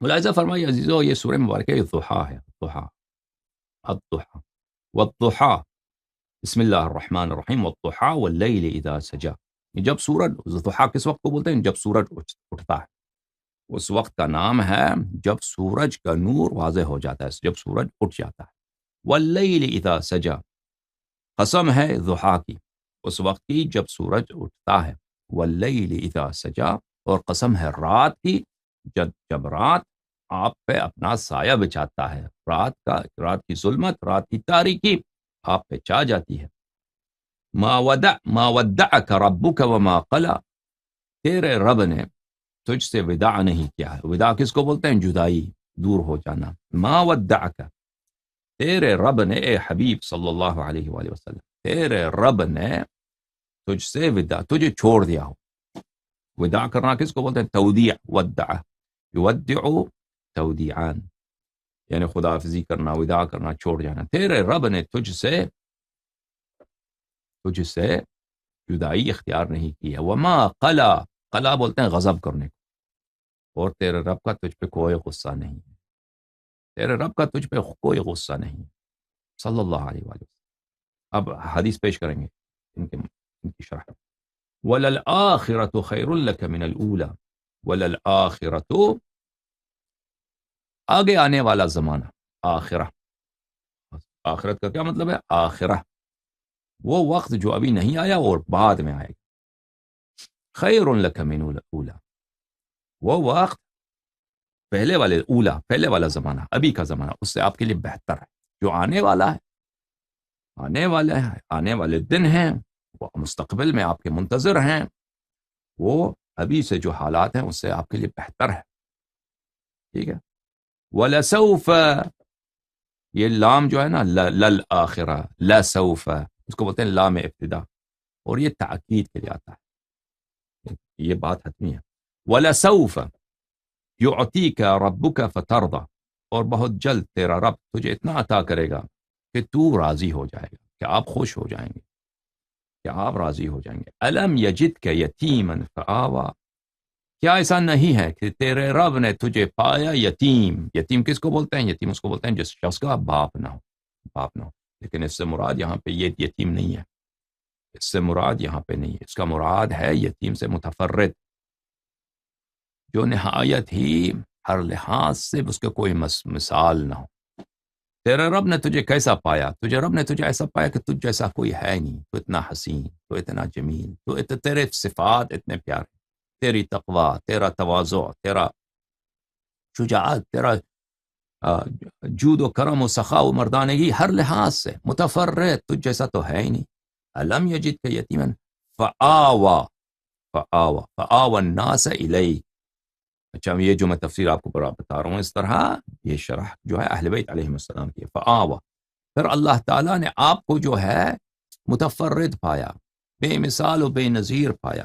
ملاحظہ فرمائیے عزیزو، یہ سورہ مبارکہ ضحیٰ ہے، ضحیٰ، الضحیٰ والضحیٰ، بسم اللہ الرحمن الرحیم، والضحیٰ واللیل اذا سجا۔ جب سورج، ضحیٰ کس وقت کو بولتے ہیں؟ جب سورج اٹھتا ہے، اس وقت کا نام ہے جب سورج کا نور واضح ہو جاتا ہے، جب سورج اٹھ جاتا ہے۔ واللیل اذا سجا، قسم ہے ضحیٰ کی، اس وقت کی جب سورج اٹھتا ہے۔ واللیل اذا سجا، اور قسم ہے رات کی، جب رات آپ پہ اپنا سایہ بچھاتا ہے، رات کی ظلمت، رات کی تاریکی آپ پہ چھا جاتی ہے۔ ما ودعک ربک وما قلا، تیرے رب نے تجھ سے وداع نہیں کیا ہے۔ وداع کس کو بولتے ہیں؟ جدائی، دور ہو جانا۔ ما ودعک، تیرے رب نے، اے حبیب صلی اللہ علیہ وآلہ وسلم، تیرے رب نے تجھ سے تجھے چھوڑ دیا ہو۔ وداع کرنا کس کو بولتے ہیں؟ تودیع، ودع یودع تودیعان، یعنی خدا حافظی کرنا، وداع کرنا، چھوڑ جانا۔ تیرے رب نے تجھ سے جدائی اختیار نہیں کی ہے۔ وما قلا، قلا بولتے ہیں غضب کرنے کو، اور تیرے رب کا تجھ پہ کوئی غصہ نہیں ہے، تیرے رب کا تجھ پہ کوئی غصہ نہیں ہے، صلی اللہ علیہ وآلہ وسلم۔ اب حدیث پیش کریں گے ان کی شرح۔ وَلَلْآخِرَةُ خَيْرٌ لَكَ مِنَ الْأُولَى، وَلَلْآخِرَةُ، آگے آنے والا زمانہ، آخرہ، آخرت کا کیا مطلب ہے؟ آخرہ، وہ وقت جو ابھی نہیں آیا اور بعد میں آئے گا۔ خیر لک من الاولی، وہ وقت پہلے والے، اولا پہلے والا زمانہ، ابھی کا زمانہ، اس سے آپ کے لیے بہتر ہے۔ جو آنے والا ہے، آنے والے دن ہیں، وہ مستقبل میں آپ کے منتظر ہیں، وہ ابھی سے جو حالات ہیں اس سے آپ کے لیے بہتر ہے، ٹھیک ہے۔ وَلَسَوْفَ، یہ لام جو ہے نا، للآخرہ، لسوف، اس کو بولتے ہیں لام ابتدا، اور یہ تاکید کے لیے آتا ہے، یہ بات حتمی ہے۔ وَلَسَوْفَ يُعْطِيكَ رَبُّكَ فَتَرْضَى، اور بہت جلد تیرا رب تجھے اتنا عطا کرے گا کہ تو راضی ہو جائے گا، کہ آپ خوش ہو جائیں گے، کہ آپ راضی ہو جائیں گے۔ أَلَمْ يَجِدْكَ يَتِيمًا فَآوَى، کیا ایسا نہیں ہے کہ تیرے رب نے تجھے پایا یتیم؟ یتیم کس کو بولتے ہیں؟ یتیم اس کو بولتے ہیں جس شخص کا باپ نہ ہو، لیکن اس سے مراد یہاں پہ یہ یتیم نہیں ہے، اس سے مراد یہاں پہ نہیں ہے، اس کا مراد ہے یتیم سے متفرد، جو نہایت ہی ہر لحاظ سے اس کا کوئی مثال نہ ہو۔ تیرے رب نے تجھے کیسا پایا؟ رب نے تجھے ایسا پایا کہ تجھ جیسا کوئی ہے نہیں، تو اتنا حسین، تو اتنا جمیل، تو تیرے صفات اتنے پیارے، تیری تقوی، تیرا تواضع، تیرا شجاعت، تیرا جود و کرم و سخا و مردانگی، ہر لحاظ سے متفرد، تجھ جیسا تو ہے ہی نہیں۔ علم یجد کا یتیمن فآوى الناس الیہ۔ اچھا، یہ جو میں تفسیر آپ کو بتا رہا ہوں، اس طرح یہ شرح جو ہے اہل بیت علیہ السلام کی، فآوى، پھر اللہ تعالیٰ نے آپ کو جو ہے متفرد پایا، بے مثال و بے نظیر پایا،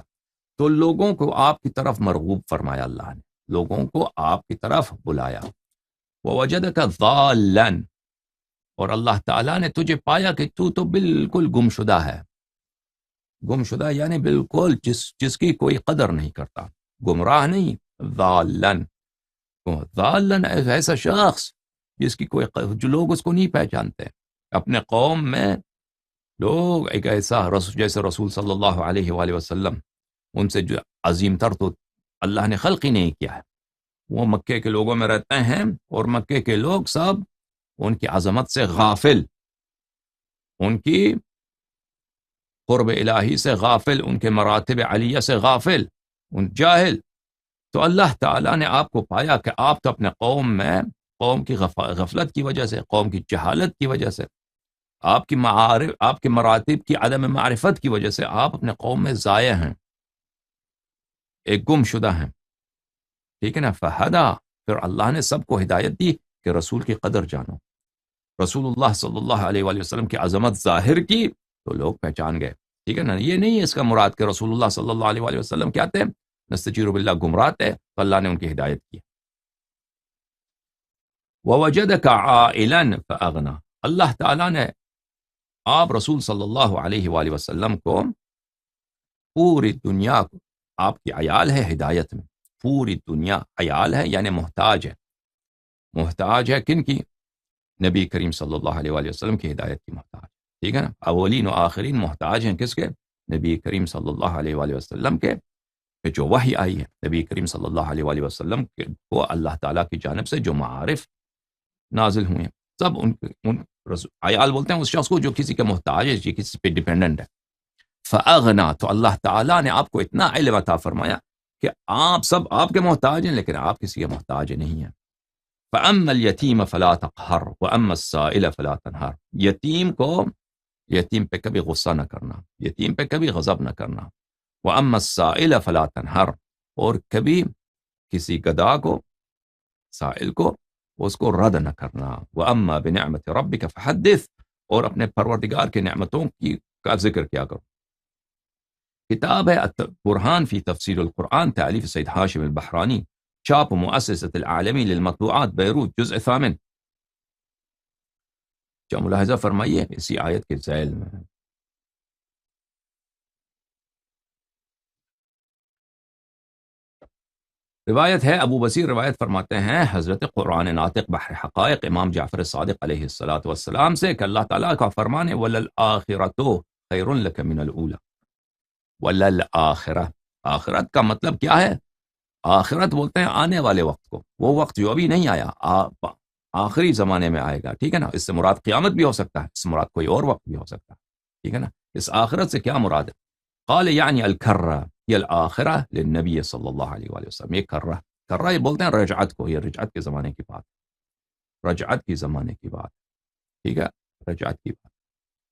تو لوگوں کو آپ کی طرف مرغوب فرمایا، اللہ نے لوگوں کو آپ کی طرف بلایا۔ وَوَجَدَكَ ضَالًّا، اور اللہ تعالیٰ نے تجھے پایا کہ تو بالکل گمشدہ ہے، گمشدہ یعنی بالکل جس کی کوئی قدر نہیں کرتا، گمراہ نہیں، ضالًا، ضالًا ایسا شخص جس کی جو لوگ اس کو نہیں پہچانتے۔ اپنے قوم میں لوگ ایک ایسا جیسے رسول صلی اللہ علیہ وآلہ وسلم، ان سے جو عظیم تر تو اللہ نے خلق ہی نہیں کیا ہے، وہ مکے کے لوگوں میں رہتے ہیں، اور مکے کے لوگ سب ان کی عظمت سے غافل، ان کی قرب الہی سے غافل، ان کے مراتب علیہ سے غافل، ان جاہل۔ تو اللہ تعالیٰ نے آپ کو پایا کہ آپ تو اپنے قوم کی غفلت کی وجہ سے، قوم کی جہالت کی وجہ سے، آپ کے مراتب کی عدم معرفت کی وجہ سے آپ اپنے قوم میں ضائع ہیں، ایک گم شدہ ہیں، ٹھیک ہے نا۔ فہدا، پھر اللہ نے سب کو ہدایت دی کہ رسول کی قدر جانو، رسول اللہ صلی اللہ علیہ وآلہ وسلم کی عظمت ظاہر کی تو لوگ پہچان گئے، ٹھیک ہے نا۔ یہ نہیں ہے اس کا مراد کہ رسول اللہ صلی اللہ علیہ وآلہ وسلم کیا تھے؟ نستجیر باللہ، گمراہ تھے، تو اللہ نے ان کی ہدایت کی۔ وَوَجَدَكَ عَائِلًا فَأَغْنَى، اللہ تعالیٰ نے آپ رسول صلی اللہ علیہ وآلہ وسلم کو پوری دنیا کو، آپ کی عیال ہے ہدایت میں، پوری دنیا عیال ہے یعنی محتاج ہے، محتاج ہے کن کی؟ نبی کریم صلی اللہ علیہ وآلہ وسلم کی ہدایت کی محتاج، ٹھیک ہے نا؟ اولین و آخرین محتاج ہیں کس کے؟ نبی کریم صلی اللہ علیہ وآلہ وسلم کے، کہ جو وحی آئی ہے نبی کریم صلی اللہ علیہ وآلہ وسلم کو اللہ تعالیٰ کی جانب سے جو معارف نازل ہوئے ہیں، سب ان عیال بولتے ہیں اس شخص کو جو کسی کے محتاج ہے، جو کسی پہ ڈیپینڈنٹ ہے۔ فاغنا، تو اللہ تعالیٰ نے آپ کو اتنا علم عطا فرمایا کہ آپ سب آپ کے محتاج ہیں، لیکن آپ کسی کے محتاج نہیں ہیں۔ فَأَمَّا الْيَتِيمَ فَلَا تَقْهَرْ وَأَمَّا السَّائِلَ فَلَا تَنْهَرْ، یتیم پہ کبھی غصہ نہ کرنا، یتیم پہ کبھی غضب نہ کرنا۔ وَأَمَّا السَّائِلَ فَلَا تَنْهَرْ، اور کبھی کسی گدا کو، سائل کو، اس کو رد نہ کرنا۔ وَأَمَّا بِنِعْمَةِ رَبِّكَ فَحَدِّثْ، اور اپنے پروردگار کے نعمتوں کا ذکر کیا کرو۔ کتاب ہے برہان فی تفسیر القرآن، تالیف سید ہاشم البحرانی، چاپ مؤسسۃ العالمی للمطبوعات بیروت، جزء 8۔ کیا ملاحظہ فرمائیے اسی آیت کے ذیل میں روایت ہے، ابو بصیر روایت فرماتے ہیں حضرت قرآن ناطق بحر حقائق امام جعفر صادق علیہ الصلاۃ والسلام سے کہ اللہ تعالیٰ کا فرمان ہے وَلَلْآخِرَةُ خَيْرٌ لَكَ مِنَ الْأُولَى۔ وَلَلْآخِرَةُ، آخرت کا مطلب کیا ہے؟ آخرت بولتے ہیں آنے والے وقت کو، وہ وقت جو ابھی نہیں آیا، آخری زمانے میں آئے گا، ٹھیک ہے نا؟ اس سے مراد قیامت بھی ہو سکتا ہے، اس سے مراد کوئی اور وقت بھی ہو سکتا ہے، ٹھیک ہے نا؟ اس آخرت سے کیا مراد ہے؟ قال یعنی الکرہ، یہ الآخرہ للنبی صلی اللہ علیہ وآلہ وسلم، یہ کرہ یہ بولتے ہیں رجعت کو، یہ رجعت کے زمانے کی بات، رجعت کی زمانے کی بات، ٹھیک ہے؟ رجعت کی بات۔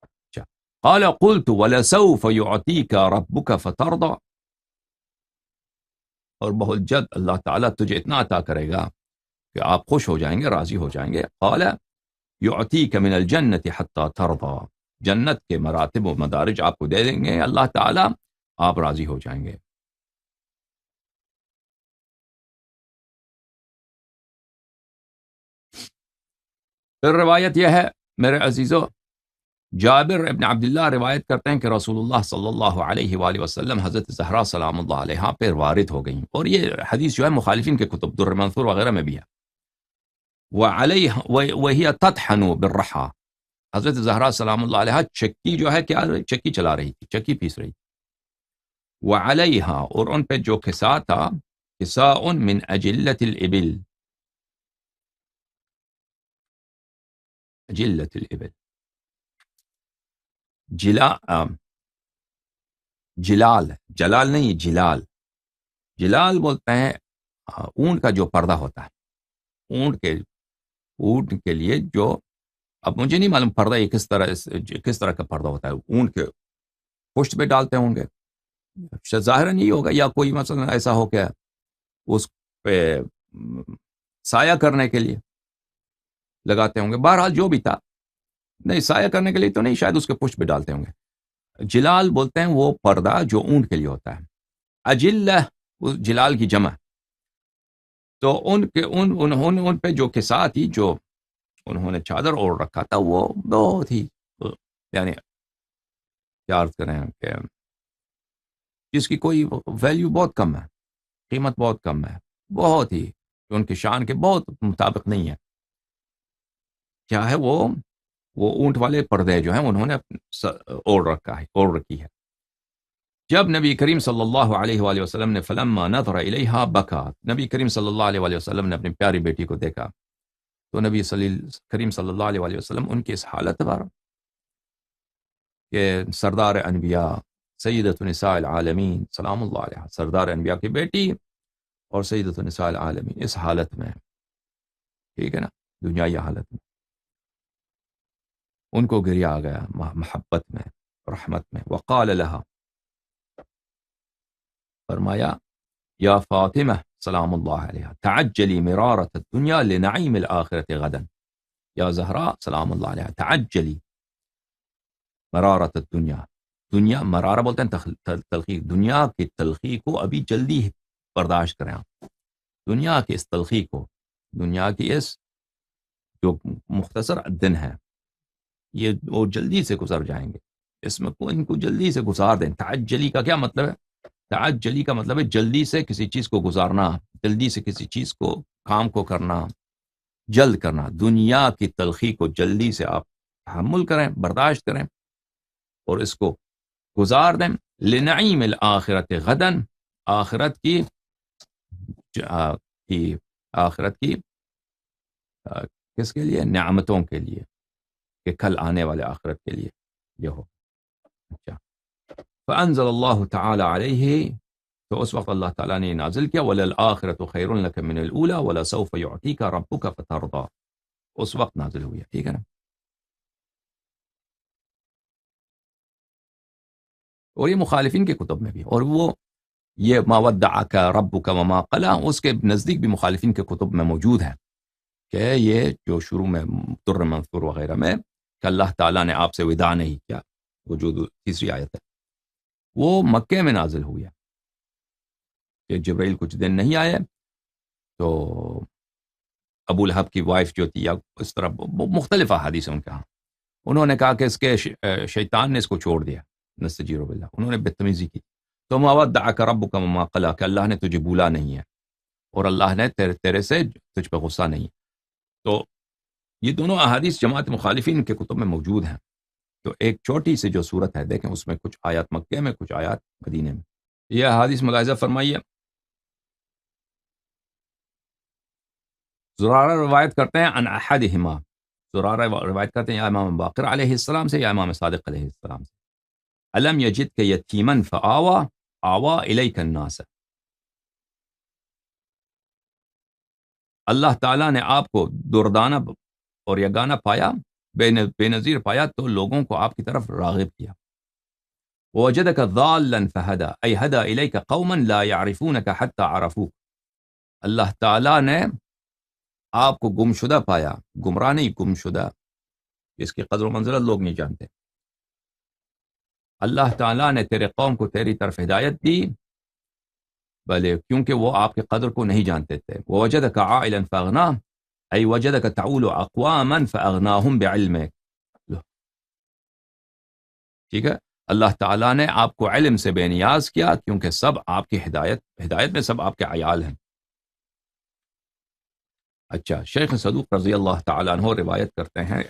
اچھا، قال قلت ولسوف يعطيك ربك فترضى، اور بہت جلد اللہ تعالیٰ تجھے اتنا عطا کرے گا کہ آپ خوش ہو جائیں گے، راضی ہو جائیں گے۔ قال يعطيك من الجنة حتى ترضى، جنت کے مراتب و مدارج آپ کو دے دیں گے اللہ تعالیٰ، آپ راضی ہو جائیں گے۔ پھر روایت یہ ہے میرے عزیزو، جابر ابن عبداللہ روایت کرتے ہیں کہ رسول اللہ صلی اللہ علیہ وآلہ وسلم حضرت زہرا سلام اللہ علیہا پر وارد ہو گئیں، اور یہ حدیث جو ہے مخالفین کے کتب در منثور وغیرہ میں بھی ہے۔ وَهِيَ تَطْحَنُ بِالرَّحَى، حضرت زہرا سلام اللہ علیہا چکی جو ہے کیا چکی چلا رہی تھی، چکی پیس رہی تھی۔ وَعَلَيْهَا، اور ان پہ جو کسا تھا، کساء من اجلت الابل، اجلت الابل، جلال، جلال نہیں جلال، جلال بولتے ہیں اونٹ کا جو پردہ ہوتا ہے، اونٹ کے لیے جو، اب مجھے نہیں معلوم پردہ یہ کس طرح کا پردہ ہوتا ہے، اونٹ کے پشت پہ ڈالتے ہوں گے، ظاہراً نہیں ہوگا، یا کوئی مثلا ایسا ہو کہ اس پہ سایہ کرنے کے لیے لگاتے ہوں گے، بہرحال جو بھی تھا، نہیں سایہ کرنے کے لیے تو نہیں، شاید اس کے پشت پہ ڈالتے ہوں گے۔ جلال بولتے ہیں وہ پردہ جو اونٹ کے لیے ہوتا ہے، اجلہ جلال کی جمع، تو ان پہ جو کسا تھی، جو انہوں نے چادر اوڑھ رکھا تھا، وہ بہت ہی، یعنی کیا عرض کریں کہ جس کی کوئی ویلیو بہت کم ہے، قیمت بہت کم ہے، بہت ہی ان کی شان کے بہت مطابق نہیں ہے۔ کیا ہے وہ اونٹ والے پردے جو ہیں انہوں نے اوڑھ رکھی ہے۔ جب نبی کریم صلی اللہ علیہ وآلہ وسلم نے فلما نظر الیہا بکا، نبی کریم صلی اللہ علیہ وآلہ وسلم نے اپنی پیاری بیٹی کو دیکھا، تو نبی کریم صلی اللہ علیہ وآلہ وسلم ان کی اس حالت پر کہ سردار انبیاء سیدۃ نساء العالمین سلام اللہ علیہ، سردار انبیاء کی بیٹی اور سیدۃ نساء العالمین اس حالت میں، ٹھیک ہے نا، دنیائی حالت میں، ان کو گریا آ گیا محبت میں، رحمت میں۔ وقال لها، فرمایا یا فاطمہ سلام اللہ علیہ تعجلی مرارت الدنیا لنعیم الآخرت غدا، یا زہرا سلام اللہ علیہ تعجلی مرارت الدنیا، دنیا مرارہ بولتے ہیں تلخی، دنیا کی تلخی کو ابھی جلدی برداشت کریں آپ، دنیا کی اس تلخی کو، دنیا کی اس جو مختصر دن ہے، یہ وہ جلدی سے گزر جائیں گے، اس میں ان کو جلدی سے گزار دیں۔ تعجلی کا کیا مطلب ہے؟ تعجلی کا مطلب ہے جلدی سے کسی چیز کو گزارنا، جلدی سے کسی چیز کو، کام کو کرنا، جلد کرنا، دنیا کی تلخی کو جلدی سے آپ تحمل کریں، برداشت کریں اور اس کو گزار دیں. لنعیم الآخرت غدن، آخرت کی آخرت کی کس کے لیے؟ نعمتوں کے لیے، کہ کل آنے والے آخرت کے لیے یہ ہو. اچھا، فانزل اللہ تعالی علیہ، تو اس وقت اللہ تعالیٰ نے نازل کیا وَلَلْآخِرَةُ خَيْرٌ لَكَ مِنَ الْأُولَى وَلَسَوْفَ يُعْطِيكَ رَبُّكَ فَتَرْضَى، اس وقت نازل ہوئی ہے. ٹھیک ہے نا. اور یہ مخالفین کے کتب میں بھی، اور وہ یہ ما ودعک ربک وما قلی، اس کے نزدیک بھی مخالفین کے کتب میں موجود ہے کہ یہ جو شروع میں در منصور وغیرہ میں کہ اللہ تعالیٰ نے آپ سے وداع نہیں کیا، وہ جو تیسری آیت ہے، وہ مکے میں نازل ہوئی ہے کہ جبرائیل کچھ دن نہیں آئے تو ابو لہب کی وائف جو تھی، یا اس طرح مختلف احادیث ہیں ان کے ہاں، انہوں نے کہا کہ اس کے شیطان نے اس کو چھوڑ دیا، نستجیر باللہ، انہوں نے بدتمیزی کی. تو ما ودعک ربک وما قلی، کہ اللہ نے تجھے بولا نہیں ہے اور اللہ نے تیرے سے تجھ پہ غصہ نہیں. تو یہ دونوں احادیث جماعت مخالفین کے کتب میں موجود ہیں. تو ایک چھوٹی سی جو صورت ہے دیکھیں، اس میں کچھ آیات مکے میں، کچھ آیات مدینے میں. یہ احادیث ملاحظہ فرمائیے. زرارہ روایت کرتے ہیں ان احدہما، زرارہ روایت کرتے ہیں یا امام باقر علیہ السلام سے یا امام صادق علیہ السلام سے، الم یجدک یتیما فآوی آوا الیک الناس، اللہ تعالیٰ نے آپ کو دردانہ اور یگانہ پایا، بے نظیر پایا تو لوگوں کو آپ کی طرف راغب کیا. ووجدک ضالا فہدی ای ہدی الیک قوما لا یعرفونک حتی عرفوک، اللہ تعالیٰ نے آپ کو گمشدہ پایا، گمراہ نہیں، گمشدہ، اس کی قدر و منزلت لوگ نہیں جانتے. اللہ تعالیٰ نے تیرے قوم کو تیری طرف ہدایت دی، بلے کیونکہ وہ آپ کے قدر کو نہیں جانتے تھے. ووجدک عائلا فاغنا ای وجدک تعول اقواما فاغناہم بعلمک، ٹھیک ہے. اللہ تعالیٰ نے آپ کو علم سے بے نیاز کیا کیونکہ سب آپ کی ہدایت میں سب آپ کے عیال ہیں. اچھا، شیخ صدوق رضی اللہ تعالیٰ عنہ روایت کرتے ہیں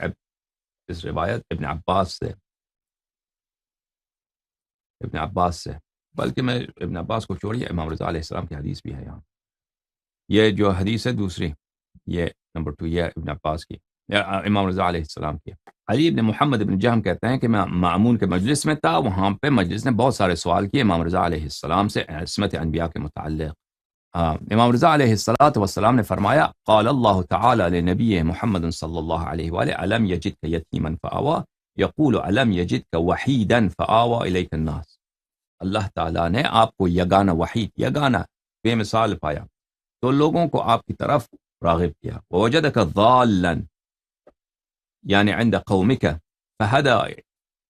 اس روایت ابن عباس سے، بلکہ میں ابن عباس کو چھوڑیے، امام رضا علیہ السلام کی حدیث بھی ہے یہاں. یہ جو حدیث ہے دوسری، یہ نمبر 2، یہ ابن عباس کی، امام رضا علیہ السلام کی. علی بن محمد بن جہم کہتے ہیں کہ میں مأمون کے مجلس میں تھا، وہاں پہ مجلس نے بہت سارے سوال کیے امام رضا علیہ السلام سے عصمت انبیاء کے متعلق. امام رضا علیہ السلام نے فرمایا قال اللہ تعالی لنبی محمد صلی اللہ علیہ وآلہ الم یجدک یتیما فآوی یقول الم یجدک وحیدا فآوی الیک الناس، اللہ تعالیٰ نے آپ کو یگانہ، وحید، یگانہ، بے مثال پایا تو لوگوں کو آپ کی طرف راغب کیا. ووجدک ضالا یعنی عند قومک فہدی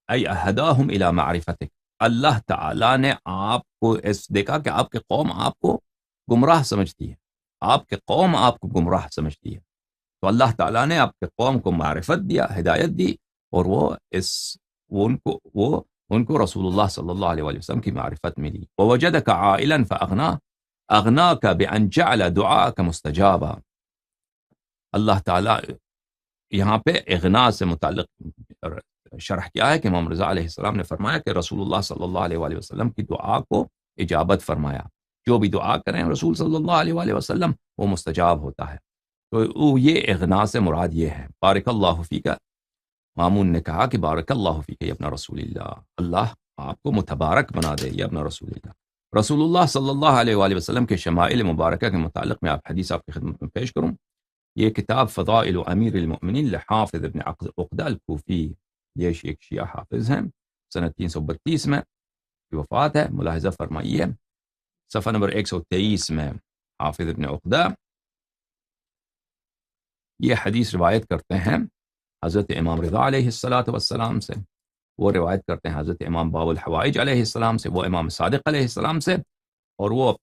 ای ہداہم الی معرفتک، اللہ تعالیٰ نے آپ کو دیکھا کہ آپ کے قوم آپ کو گمراہ سمجھتی ہے، آپ کے قوم آپ کو گمراہ سمجھتی ہے، تو اللہ تعالیٰ نے آپ کے قوم کو معرفت دیا، ہدایت دی، اور ان کو رسول اللہ صلی اللہ علیہ وسلم کی معرفت ملی. ووجدک عائلا فاغنا اغناک بان جعل دعاءک مستجابا، اللہ تعالیٰ یہاں پہ اغنا سے متعلق شرح کیا ہے کہ امام رضا علیہ السلام نے فرمایا کہ رسول اللہ صلی اللہ علیہ وسلم کی دعا کو اجابت فرمایا، جو بھی دعا کریں رسول صلی اللہ علیہ وسلم وہ مستجاب ہوتا ہے. تو یہ اغنا سے مراد یہ ہے. بارک اللہ فیک، مامون نے کہا کہ بارک اللہ فیک یا ابن رسول اللہ، اللہ آپ کو متبارک بنا دے یا ابن رسول اللہ. رسول اللہ صلی اللہ علیہ وآلہ وسلم کے شمائل مبارکہ کے متعلق میں حدیث آپ کی خدمت میں پیش کروں. یہ کتاب فضائل امیر المؤمنین لحافظ ابن عقدہ الکوفی، یہ ایک شیعہ حافظ ہیں، سنہ 332 میں وفات ہے. ملاحظہ فرمائیے صفحہ نمبر 123 میں حافظ ابن عقدہ یہ حدیث روایت کرتے ہیں حضرت امام رضا علیہ السلام سے، وہ روایت کرتے ہیں حضرت امام باب الحوائج علیہ السلام سے، وہ امام صادق علیہ السلام سے، اور وہ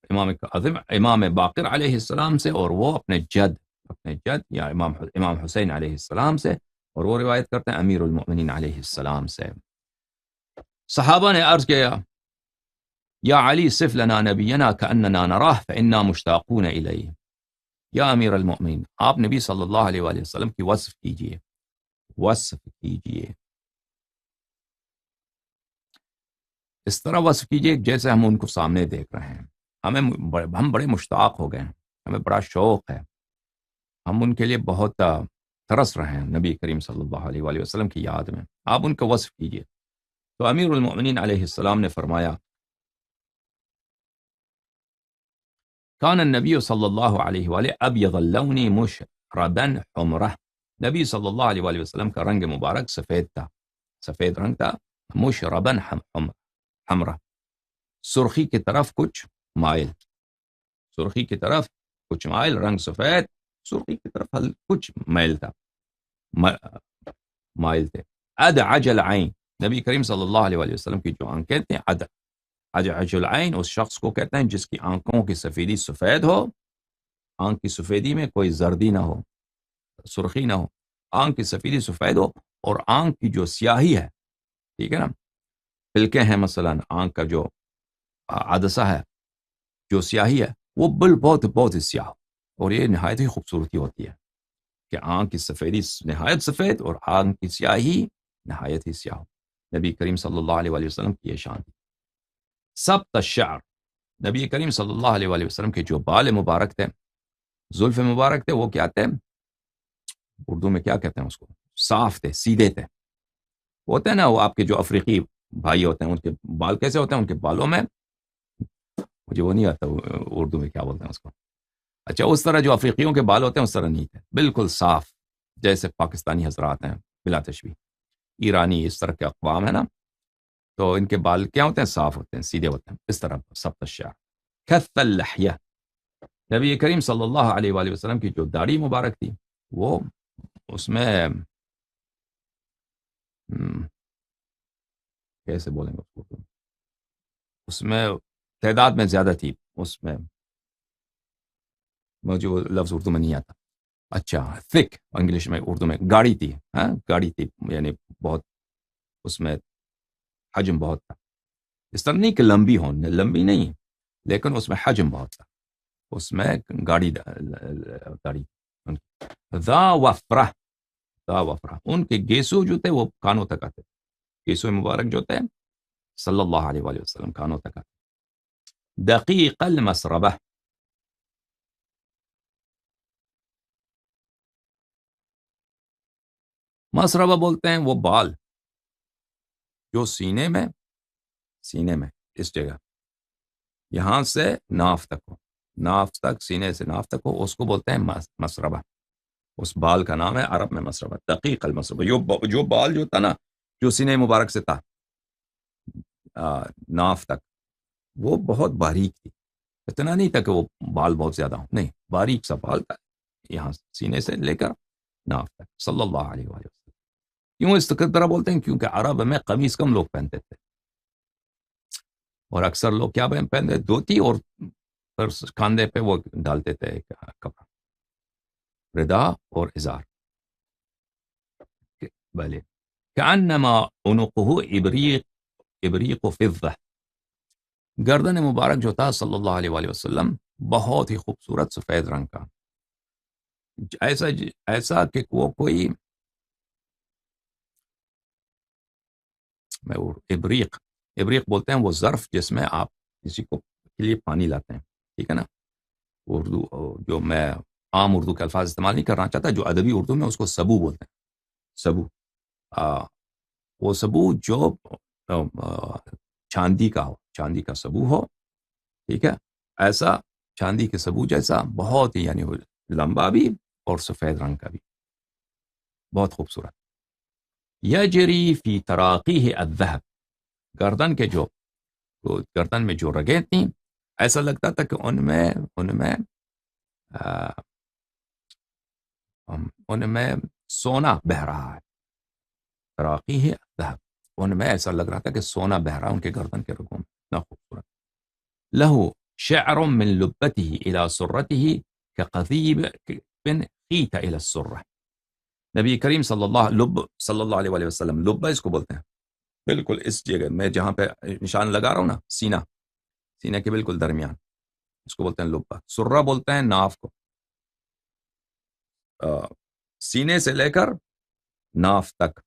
امام باقر علیہ السلام سے، اور وہ اپنے جد یا امام حسین علیہ السلام سے، اور وہ روایت کرتے ہیں امیر المؤمنین علیہ السلام سے. صحابہ نے عرض کیا یا علی صف لنا نبینا کأننا نراہ فإنا مشتاقون الیہ، یا امیر المؤمنین، آپ نبی صلی اللہ علیہ وآلہ وسلم کی وصف کیجئے، وصف کیجئے، اس طرح وصف کیجئے جیسے ہم ان کو سامنے دیکھ رہے ہیں. ہم بڑے مشتاق ہو گئے ہیں، ہمیں بڑا شوق ہے، ہم ان کے لیے بہت ترس رہے ہیں نبی کریم صلی اللہ علیہ وآلہ وسلم کی یاد میں. آپ ان کا وصف کیجئے. تو امیر المؤمنین علیہ السلام نے فرمایا، کان النبی صلی اللہ علیہ وآلہ ابیض اللون مشربا حمرہ، نبی صلی اللہ علیہ وآلہ وسلم کا رنگ مبارک سفید تھا، سفید رنگ تھا، مشربا حمرہ، سرخی کی طرف کچھ مائل، سرخی کی طرف کچھ مائل، رنگ سفید، سرخی کی طرف کچھ میل تھا، مائل تھے. ادعج العین، نبی کریم صلی اللہ علیہ وآلہ وسلم کی جو آنکھیں تھیں، ادعج العین اس شخص کو کہتے ہیں جس کی آنکھوں کی سفیدی سفید ہو، آنکھ کی سفیدی میں کوئی زردی نہ ہو، سرخی نہ ہو، آنکھ کی سفیدی سفید ہو، اور آنکھ کی جو سیاہی ہے، ٹھیک ہے نا، پلکیں ہیں مثلا، آنکھ کا جو عدسہ ہے، جو سیاہی ہے وہ بہت بہت ہی سیاہ، اور یہ نہایت ہی خوبصورتی ہوتی ہے کہ آنکھ کی سفیدی نہایت سفید اور آنکھ کی سیاہی نہایت ہی سیاہ. نبی کریم صلی اللہ علیہ وآلہ وسلم کی یہ شان تھی. سبط الشعر، نبی کریم صلی اللہ علیہ وآلہ وسلم کے جو بال مبارک تھے، زلف مبارک تھے، وہ کیا تھے، اردو میں کیا کہتے ہیں اس کو، صاف تھے، سیدھے تھے. ہوتے ہیں نا وہ آپ کے جو افریقی بھائی ہوتے ہیں، ان کے بال کیسے ہوتے ہیں، ان کے بالوں میں، مجھے وہ نہیں آتا اردو میں کیا بولتے ہیں اس کو، اچھا اس طرح جو افریقیوں کے بال ہوتے ہیں اس طرح نہیں تھے، بالکل صاف، جیسے پاکستانی حضرات ہیں بلا تشبیہ، ایرانی، اس طرح کے اقوام ہیں نا، تو ان کے بال کیا ہوتے ہیں، صاف ہوتے ہیں، سیدھے ہوتے ہیں، اس طرح سبط الشعر. کث اللحیہ، نبی کریم صلی اللہ علیہ وآلہ وسلم کی جو داڑھی مبارک تھی، وہ اس میں کیسے بولیں گے اس کو، اس میں تعداد میں زیادہ تھی، اس میں مجھے وہ لفظ اردو میں نہیں آتا، اچھا تھک انگلش میں، اردو میں گاڑی تھی، ہاں گاڑی تھی، یعنی بہت اس میں حجم بہت تھا، اس طرح نہیں کہ لمبی ہو، لمبی نہیں، لیکن اس میں حجم بہت تھا، اس میں گاڑی داڑھی. ذا وفرہ، ذا وفرہ، ان کے گیسو جو تھے وہ کانوں تک آتے، گیسو مبارک جو تھے صلی اللہ علیہ وآلہ وسلم کانوں تک آتے. دقیق المسربہ، مسربہ بولتے ہیں وہ بال جو سینے میں اس جگہ یہاں سے ناف تک ہو، ناف تک، سینے سے ناف تک ہو، اس کو بولتے ہیں مسربہ. اس بال کا نام ہے عرب میں مسربہ. دقیق المسربہ، جو بال جو تھا نا، جو سینے مبارک سے تھا ناف تک، وہ بہت باریک تھی، اتنا نہیں تھا کہ وہ بال بہت زیادہ ہوں، نہیں، باریک سا بال تھا یہاں سینے سے لے کر ناف تک، صلی اللہ علیہ وآلہ وسلم. کیوں اس طرح بولتے ہیں؟ کیونکہ عرب میں قمیص کم لوگ پہنتے تھے، اور اکثر لوگ کیا پہنتے، دھوتی، اور پھر کاندھے پہ وہ ڈالتے تھے ایک کپڑا، ردا اور ازار. بلے کانما عنقہ ابریق فضہ، گردن مبارک جو تھا صلی اللہ علیہ وآلہ وسلم بہت ہی خوبصورت سفید رنگ کا، ایسا کہ وہ کوئی ابریق بولتے ہیں وہ ظرف جس میں آپ کسی کو کے لیے پانی لاتے ہیں، ٹھیک ہے نا. اردو جو میں عام اردو کے الفاظ استعمال نہیں کرنا چاہتا، جو ادبی اردو میں اس کو سبو بولتے ہیں، سبو. وہ سبو جو چاندی کا ہو، چاندی کا سبو ہو، ٹھیک ہے، ایسا چاندی کے سبو جیسا، بہت ہی یعنی لمبا بھی اور سفید رنگ کا بھی، بہت خوبصورت. یجری فی تراقیہ الذہب، گردن میں جو رگیں تھیں، ایسا لگتا تھا کہ ان میں سونا بہ رہا ہے. تراقیہ الذہب، ان میں ایسا لگ رہا تھا کہ سونا بہ رہا ہے ان کے گردن کے رگوں میں، اتنا خوبصورت. لہو شعر من لبتہ الى سرتہ کقضیب خیت الى السرہ، نبی کریم صلی اللہ علیہ وآلہ وسلم، لبہ اس کو بولتے ہیں، بالکل اس جگہ میں جہاں پہ نشان لگا رہا ہوں نا، سینہ کے بالکل درمیان، اس کو بولتے ہیں لبہ. سرہ بولتے ہیں ناف کو، سینے سے لے کر ناف تک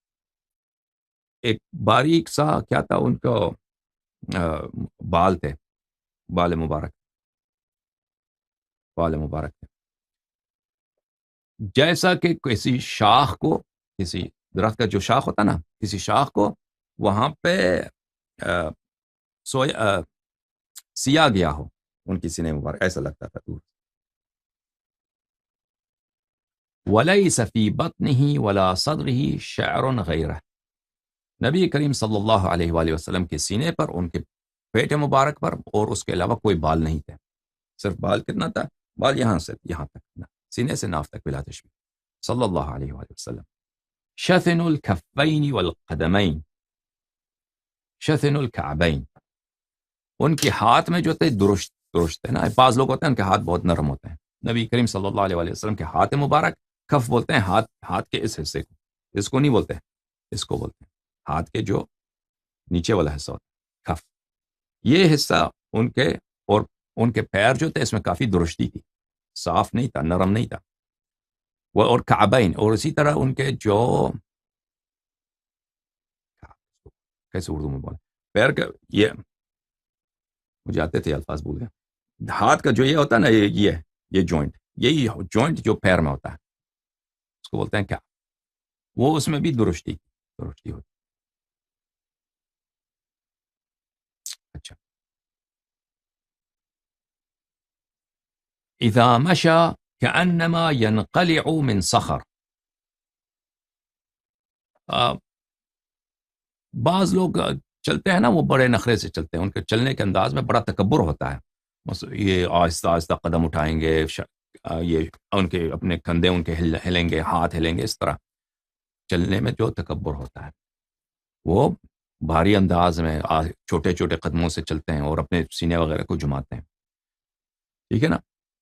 ایک باریک سا کیا تھا ان کو بال تھے، بال مبارک، بال مبارک تھے، جیسا کہ کسی شاخ کو، کسی درخت کا جو شاخ ہوتا نا، کسی شاخ کو وہاں پہ سیا گیا ہو ان کی سینے مبارک، ایسا لگتا تھا دور۔ وَلَيْسَ فِي بَطْنِهِ وَلَا صَدْرِهِ شَعْرٌ غَيْرَهُ، نبی کریم صلی اللہ علیہ وآلہ وسلم کے سینے پر، ان کے پیٹ مبارک پر اور اس کے علاوہ کوئی بال نہیں تھے، صرف بال کتنا تھا؟ بال یہاں سے یہاں تک، سینے سے ناف تک بلا تشبیہ، صلی اللہ علیہ وآلہ وسلم۔ شثن الکفین والقدمین، شثن الکعبین، ان کے ہاتھ میں جو تھے درشت تھے نا، بعض لوگ ہوتے ہیں ان کے ہاتھ بہت نرم ہوتے ہیں، نبی کریم صلی اللہ علیہ وآلہ وسلم کے ہاتھ مبارک، کف بولتے ہیں ہاتھ کے اس حصے کو، اس کو نہیں بولتے، اس کو بولتے ہیں ہاتھ کے جو نیچے والا حصہ ہوتا ہے، کف، یہ حصہ ان کے، اور ان کے پیر جو تھے اس میں کافی درشتی تھی، صاف نہیں تھا، نرم نہیں تھا، وہ اور کعبین، اور اسی طرح ان کے جو کیسے اردو میں بولے، پیر کا، یہ مجھے آتے تھے الفاظ بھول گئے، ہاتھ کا جو یہ ہوتا ہے نا، یہ جوائنٹ، یہی جوائنٹ جو پیر میں ہوتا ہے اس کو بولتے ہیں کیا، وہ اس میں بھی درشتی ہوتی۔ اچھا، اذا مشى كأنما ينقلع من صخر، بعض لوگ چلتے ہیں نا، وہ بڑے نخرے سے چلتے ہیں، ان کے چلنے کے انداز میں بڑا تکبر ہوتا ہے، یہ آہستہ آہستہ قدم اٹھائیں گے، یہ ان کے اپنے کندھے ان کے ہلیں گے، ہاتھ ہلیں گے، اس طرح چلنے میں جو تکبر ہوتا ہے، وہ بھاری انداز میں چھوٹے چھوٹے قدموں سے چلتے ہیں اور اپنے سینے وغیرہ کو جماتے ہیں، ٹھیک ہے نا۔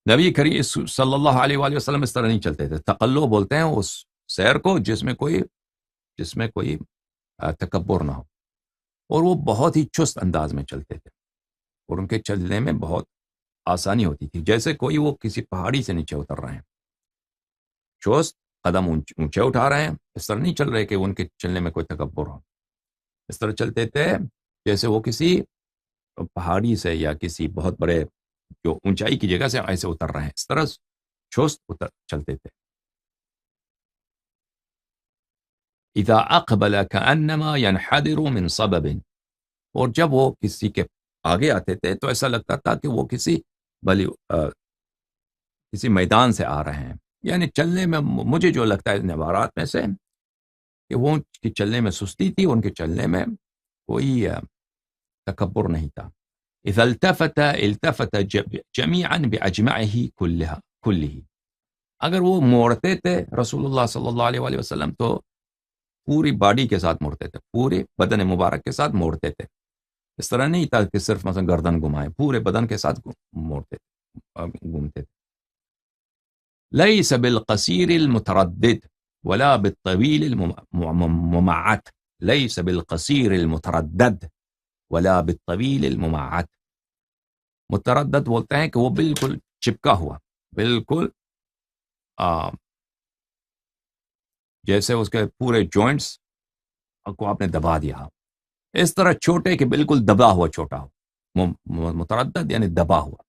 نبی کریم صلی اللہ علیہ وآلہ وسلم اس طرح نہیں چلتے تھے، تقلو بولتے ہیں اس سیر کو جس میں کوئی تکبر نہ ہو، اور وہ بہت ہی چست انداز میں چلتے تھے، اور ان کے چلنے میں بہت آسانی ہوتی تھی، جیسے کوئی وہ کسی پہاڑی سے نیچے اتر رہے ہیں، چست قدم اونچے اٹھا رہے ہیں، اس طرح نہیں چل رہے کہ ان کے چلنے میں کوئی تکبر ہو، اس طرح چلتے تھے جیسے وہ کسی پہاڑی سے یا کسی بہت بڑے جو اونچائی کی جگہ سے ایسے اتر رہے ہیں، اس طرح چست چلتے تھے۔ اذا اقبل كأنما ينحدر من صبب، اور جب وہ کسی کے آگے آتے تھے تو ایسا لگتا تھا کہ وہ کسی میدان سے آ رہے ہیں، یعنی چلنے میں مجھے جو لگتا ہے ان عبارات میں سے کہ وہ ان کی چلنے میں سستی تھی، ان کے چلنے میں کوئی تکبر نہیں تھا۔ اذا التفت جميعا باجمعه كله، اگر وہ موڑتے تھے رسول اللہ صلی اللہ علیہ وآلہ وسلم تو پوری باڈی کے ساتھ موڑتے تھے، پورے بدن مبارک کے ساتھ موڑتے تھے، اس طرح نہیں تھا کہ صرف مثلا گردن گھمائے، پورے بدن کے ساتھ موڑتے تھے، گھومتے تھے۔ ليس بالقصير المتردد ولا بالطويل الممعت، ليس بالقصير المتردد ولا بالطويل الممعت، متردد بولتے ہیں کہ وہ بالکل چپکا ہوا، بالکل جیسے اس کے پورے جوائنٹس کو آپ نے دبا دیا، اس طرح چھوٹے کہ بالکل دبا ہوا چھوٹا ہو، متردد یعنی دبا ہوا،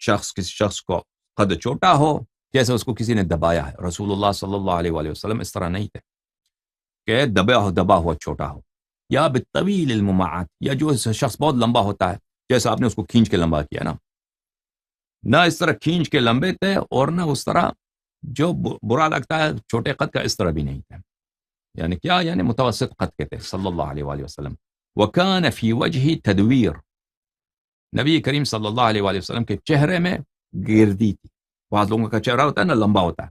کسی شخص کو قد چھوٹا ہو جیسے اس کو کسی نے دبایا ہے، رسول اللہ صلی اللہ علیہ وآلہ وسلم اس طرح نہیں تھے کہ دبا ہوا چھوٹا ہو، یا بالطویل الممعت، یا جو شخص بہت لمبا ہوتا ہے جیسا آپ نے اس کو کھینچ کے لمبا کیا نا، نہ اس طرح کھینچ کے لمبے تھے اور نہ اس طرح جو برا لگتا ہے چھوٹے قد کا، اس طرح بھی نہیں تھے، یعنی کیا، یعنی متوسط قد کے تھے صلی اللہ علیہ وآلہ وسلم۔ وَكَانَ فِي وَجْهِ تَدْوِيرٌ، نبی کریم صلی اللہ علیہ وآلہ وسلم کے چہرے میں گردی تھی، بعض لوگوں کا چہرہ ہوتا ہے نا لمبا ہوتا ہے،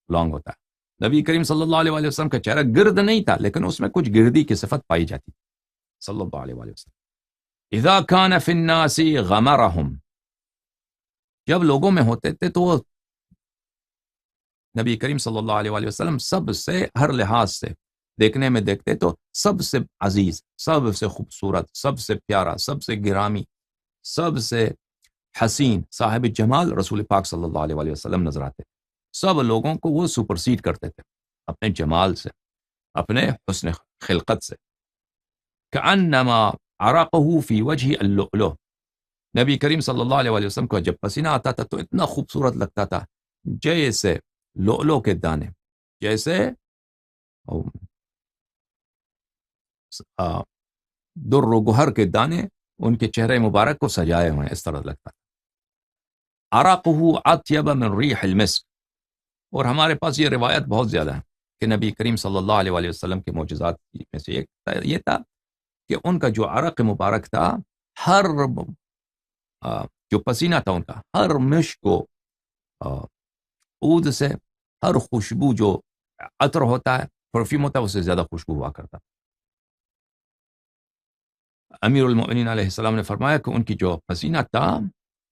لانگ ہوتا ہے، نبی کریم صلی اللہ علیہ وآلہ وسلم کا چہرہ گرد نہیں تھا لیکن اس میں کچھ گردی کی صفت پائی جاتی صلی اللہ علیہ وآلہ وسلم۔ اذا كان في الناس غمرهم، جب لوگوں میں ہوتے تھے تو نبی کریم صلی اللہ علیہ وآلہ وسلم سب سے ہر لحاظ سے دیکھنے میں دیکھتے تو سب سے عزیز، سب سے خوبصورت، سب سے پیارا، سب سے گرامی، سب سے حسین، صاحب جمال رسول پاک صلی اللہ علیہ وآلہ وسلم نظر آتے، سب لوگوں کو وہ سپرسیڈ کرتے تھے اپنے جمال سے، اپنے حسن خلقت سے. کأنما عرقه فی وجہ اللؤلؤ، نبی کریم صلی اللہ علیہ وسلم کو جب پسینہ آتا تھا تو اتنا خوبصورت لگتا تھا جیسے لؤلؤ کے دانے، جیسے در و گہر کے دانے ان کے چہرے مبارک کو سجائے ہوئے ہیں، اس طرح لگتا تھا. عرقه اطیب من ریح المسک. اور ہمارے پاس یہ روایت بہت زیادہ ہے کہ نبی کریم صلی اللہ علیہ وسلم کے معجزات میں سے ایک یہ تھا کہ ان کا جو عرق مبارک تھا، ہر جو پسینہ تھا ان کا، ہر مشک کو عود سے، ہر خوشبو جو عطر ہوتا ہے، پرفیوم ہوتا ہے، اس سے زیادہ خوشبو ہوا کرتا. امیر المؤمنین علیہ السلام نے فرمایا کہ ان کی جو پسینہ تھا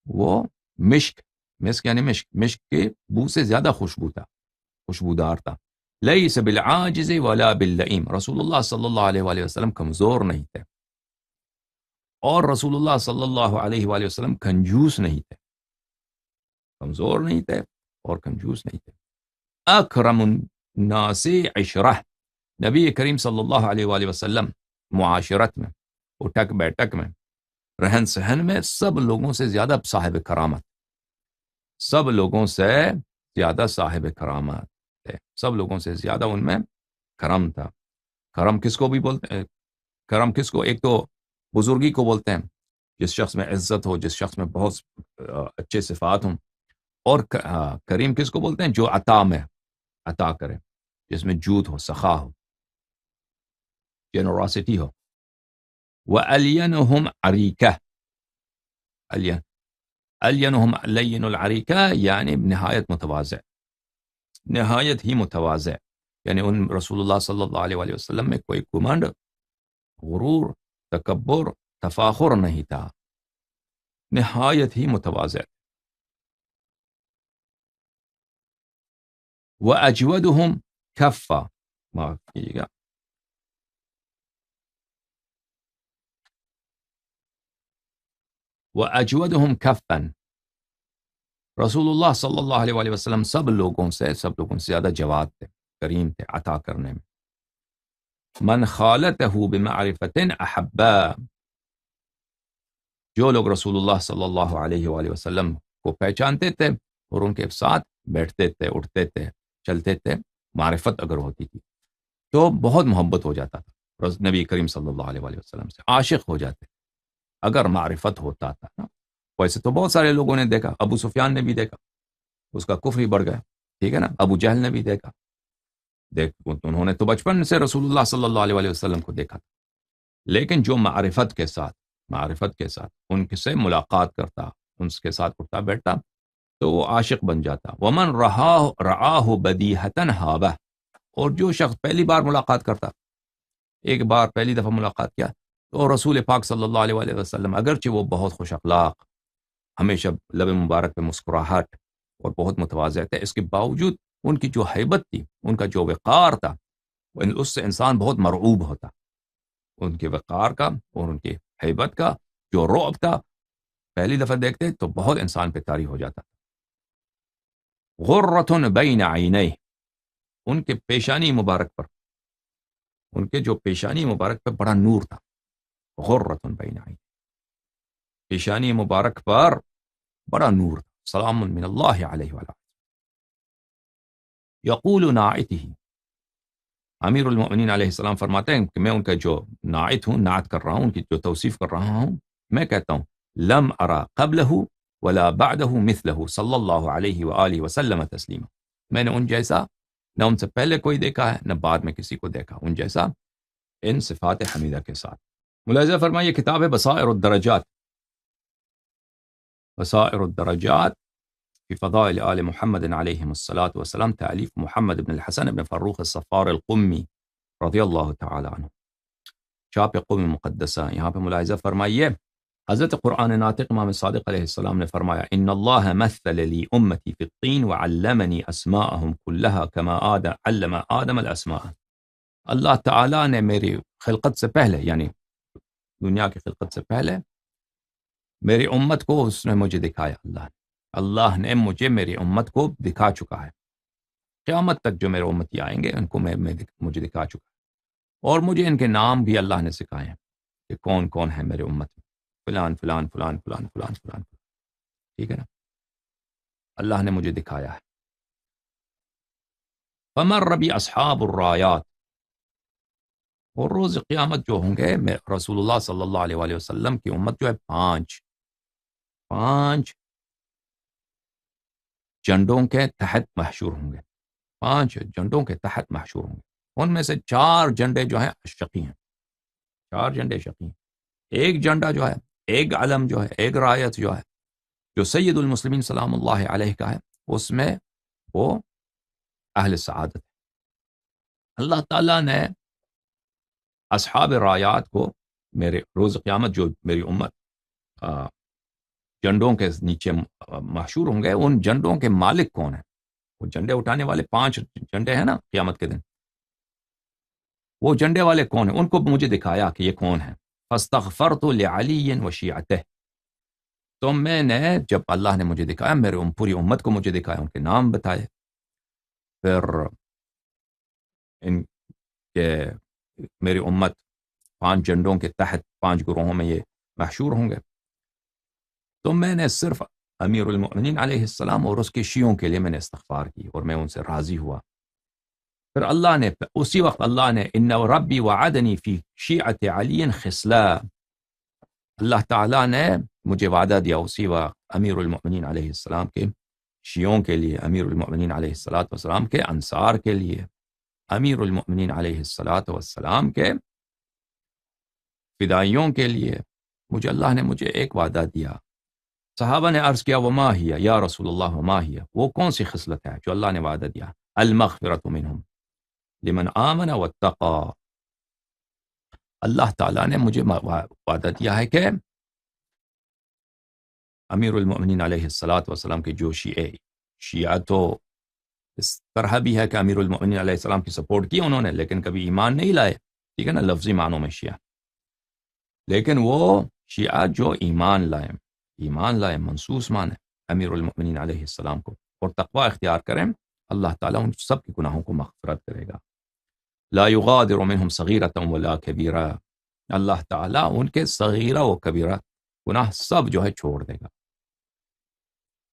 وہ مسک یعنی مشک کے بو سے زیادہ خوشبو تھا، خوشبودار تھا. لیس بالعاجز ولا باللئیم، رسول اللہ صلی اللہ علیہ وآلہ وسلم کمزور نہیں تھے، اور رسول اللہ صلی اللہ علیہ وآلہ وسلم کنجوس نہیں تھے، کمزور نہیں تھے اور کنجوس نہیں تھے. اکرم الناس عشرہ، نبی کریم صلی اللہ علیہ وآلہ وسلم معاشرت میں، اٹھک بیٹھک میں، رہن سہن میں سب لوگوں سے زیادہ صاحب کرامت، سب لوگوں سے زیادہ صاحب کرامت تھے، سب لوگوں سے زیادہ ان میں کرم تھا. کرم کس کو بھی بولتے ہیں؟ کرم کس کو؟ ایک تو بزرگی کو بولتے ہیں، جس شخص میں عزت ہو، جس شخص میں بہت اچھے صفات ہوں. اور کریم کس کو بولتے ہیں؟ جو عطا میں عطا کرے، جس میں جود ہو، سخا ہو، جنراسٹی ہو. وَأَلْيَنُهُمْ عَرِيكَةٌ، أَلْيَنُهُمْ لَيِّنُ الْعَرِيكَةِ یعنی نہایت متواضع، نہایت ہی متواضع. یعنی ان رسول اللہ صلی اللہ علیہ وآلہ وسلم میں کوئی گمنڈ، غرور، تکبر، تفاخر نہیں تھا، نہایت ہی متواضع. وَأَجْوَدُهُمْ كَفًّا، معاف کیجیے گا، وَأَجْوَدُهُمْ كَفًّا، رسول اللہ صلی اللہ علیہ وآلہ وسلم سب لوگوں سے زیادہ جواد تھے، کریم تھے عطا کرنے میں. من خالته بمعرفة احبا، جو لوگ رسول اللہ صلی اللہ علیہ وآلہ وسلم کو پہچانتے تھے اور ان کے ساتھ بیٹھتے تھے، اٹھتے تھے، چلتے تھے، معرفت اگر ہوتی تھی تو بہت محبت ہو جاتا تھا نبی کریم صلی اللہ علیہ وآلہ وسلم سے، عاشق ہو جاتے اگر معرفت ہوتا تھا نا. ویسے تو بہت سارے لوگوں نے دیکھا، ابو سفیان نے بھی دیکھا، اس کا کفر ہی بڑھ گیا، ٹھیک ہے نا. ابو جہل نے بھی دیکھا، انہوں نے تو بچپن سے رسول اللہ صلی اللہ علیہ وآلہ وسلم کو دیکھا تھا. لیکن جو معرفت کے ساتھ ان سے ملاقات کرتا، ان کے ساتھ اٹھتا بیٹھتا تو وہ عاشق بن جاتا. ومن رآہ بدیہۃ ہابہ، اور جو شخص پہلی بار ملاقات کرتا، ایک بار پہلی دفعہ ملاقات کیا تو رسول پاک صلی اللہ علیہ وآلہ وسلم، اگرچہ وہ بہت خوش اخلاق، ہمیشہ لب مبارک پہ مسکراہٹ اور بہت متواضع تھے، اس کے باوجود ان کی جو ہیبت تھی، ان کا جو وقار تھا، اس سے انسان بہت مرعوب ہوتا. ان کے وقار کا اور ان کی ہیبت کا جو رعب تھا، پہلی دفعہ دیکھتے تو بہت انسان پہ طاری ہو جاتا. غرۃ بین عینیہ، ان کے پیشانی مبارک پر، ان کے جو پیشانی مبارک پہ بڑا نور تھا. غرۃ بین عینیہ، پیشانی مبارک پر بڑا نور تھا. سلام من اللہ علیہ وآلہ. یقول ناعتہ، امیر المؤمنین علیہ السلام فرماتے ہیں کہ میں ان کا جو ناعت ہوں، نعت کر رہا ہوں، ان کی جو توصیف کر رہا ہوں، میں کہتا ہوں لم ارى قبلہ ولا بعدہ مثلہ صلی اللہ علیہ وآلہ وسلم تسلیما، میں نے ان جیسا نہ ان سے پہلے کوئی دیکھا ہے، نہ بعد میں کسی کو دیکھا ان جیسا، ان صفات حمیدہ کے ساتھ. ملاحظہ فرمائیے، کتاب ہے بصائر الدرجات، بصائر الدرجات فی فضائل آل محمد علیہم الصلاۃ والسلام، تالیف محمد بن الحسن بن فروخ الصفار القمی رضی اللہ تعالی عنہ، چاپ قوم مقدسہ. یہاں پہ ملاحظہ فرمائیے، حضرت قرآن ناطق امام صادق علیہ السلام نے فرمایا ان اللہ مثل لی امتی فی الطین وعلمنی اسماءہم کلہا کما علم آدم الاسماء. اللہ تعالیٰ نے میری خلقت سے پہلے، یعنی دنیا کی خلقت سے پہلے، میری امت کو اس نے مجھے دکھایا. اللہ نے مجھے میری امت کو دکھا چکا ہے، قیامت تک جو میرے امتی آئیں گے ان کو مجھے دکھا چکا ہے، اور مجھے ان کے نام بھی اللہ نے سکھائے ہیں کہ کون کون ہے میرے امت میں، فلان فلان فلان فلان فلان فلان، ٹھیک ہے نا، اللہ نے مجھے دکھایا ہے۔ فمر ربی اصحاب الرایات، اور روز قیامت جو ہوں گے میں رسول اللہ صلی اللہ علیہ وآلہ وسلم کی امت جو ہے پانچ جھنڈوں کے تحت محشور ہوں گے، 5 جھنڈوں کے تحت محشور ہوں گے، ان میں سے 4 جھنڈے جو ہیں شقی ہیں، 4 جھنڈے شقی ہیں، ایک جھنڈا جو ہے، ایک علم جو ہے، ایک رایت جو ہے، جو سید المسلمین سلام اللہ علیہ کا ہے، اس میں وہ اہل سعادت ہے۔ اللہ تعالیٰ نے اصحاب رایات کو، میرے روز قیامت جو میری امت جھنڈوں کے نیچے محشور ہوں گے، ان جھنڈوں کے مالک کون ہیں؟ وہ جھنڈے اٹھانے والے 5 جھنڈے ہیں نا قیامت کے دن، وہ جھنڈے والے کون ہیں؟ ان کو مجھے دکھایا کہ یہ کون ہے۔ فاستغفرت لعلی وشیعته، تو میں نے، جب اللہ نے مجھے دکھایا، میرے پوری امت کو مجھے دکھایا، ان کے نام بتائے، پھر ان کے میری امت 5 جھنڈوں کے تحت 5 گروہوں میں یہ محشور ہوں گے، تو میں نے صرف امیر المؤمنین علیہ السلام اور اس کے شیعوں کے لیے میں نے استغفار کی، اور میں ان سے راضی ہوا۔ پھر اللہ نے اسی وقت اللہ نے ان ربی وعدنی فی شیعت علی خصلا، اللہ تعالیٰ نے مجھے وعدہ دیا اسی وقت امیر المؤمنین علیہ السلام کے شیعوں کے لیے، امیر المؤمنین علیہ السلام کے انصار کے لیے، امیر المؤمنین علیہ السلام کے فدائیوں کے لیے، مجھے اللہ نے ایک وعدہ دیا۔ صحابہ نے عرض کیا وما ہی یا رسول اللہ، وما ہی، وہ کون سی خصلت ہے جو اللہ نے وعدہ دیا؟ المغفرۃ منہم لمن آمن واتقى، اللہ تعالیٰ نے مجھے وعدہ دیا ہے کہ امیر المؤمنین علیہ السلام کے جو شیعہ تو اس طرح بھی ہے کہ امیر المؤمنین علیہ السلام کی سپورٹ کی انہوں نے، لیکن کبھی ایمان نہیں لائے، ٹھیک ہے نا، لفظی معنوں میں شیعہ، لیکن وہ شیعہ جو ایمان لائے منصوص مانے امیر المؤمنین علیہ السلام کو، اور تقوی اختیار کریں، اللہ تعالیٰ ان سب کے گناہوں کو مغفرت کرے گا۔ لا یغادر منہم صغیرۃ ولا کبیرہ، اللہ تعالیٰ ان کے صغیرہ و کبیرہ گناہ سب جو ہے چھوڑ دے گا،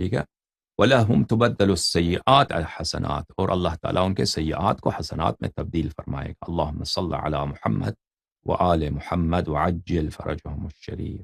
ٹھیک ہے۔ وَلَهُمْ تُبَدَّلُ السَّيِّئَاتِ الْحَسَنَاتِ، اور اللہ تعالیٰ ان کے سیئات کو حسنات میں تبدیل فرمائے گا۔ اللہم صل علی محمد وآل محمد وعجل فرجهم الشریف۔